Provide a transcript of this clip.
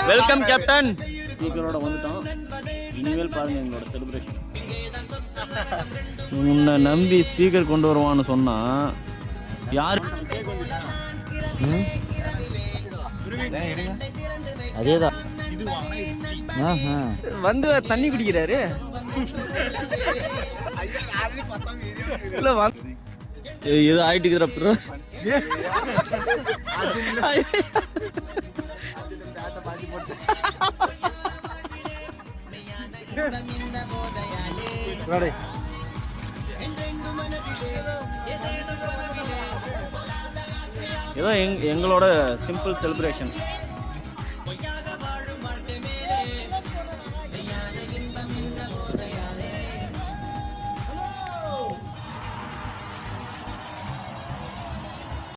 Welcome captain. ஸ்பீக்கரோட வந்துட்டோம். இனிமேல் பாருங்க எங்களோட செலிப்ரேஷன். உன்னை நம்பி ஸ்பீக்கர் கொண்டு வருவான்னு சொன்னா யாரு? அதேதான் வந்து தண்ணி குடிக்கிறாரு. ஏதோ ஆயிட்டு ஏதோ எங்களோட சிம்பிள் செலிப்ரேஷன்.